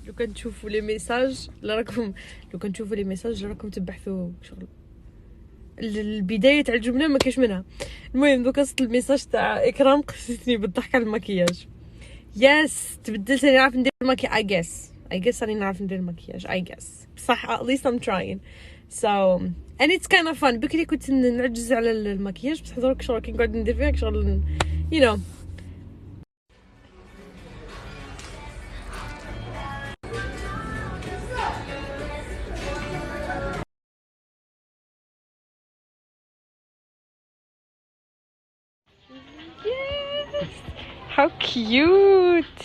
لو كان تشوفوا لي ميساج راكم تبحثوا شغل البدايه تاع الجمله ما كاش منها. المهم دوكا وصلت الميساج تاع اكرام قصتني بالضحك على المكياج. يس تبدلت راني نعرف ندير المكياج. I guess راني نعرف ندير المكياج I guess بصح at least I'm trying so and it's kind of fun. بكري كنت نعجز على المكياج بصح دروك شغل كي نقعد ندير فيها شغل you know. Yes, how cute.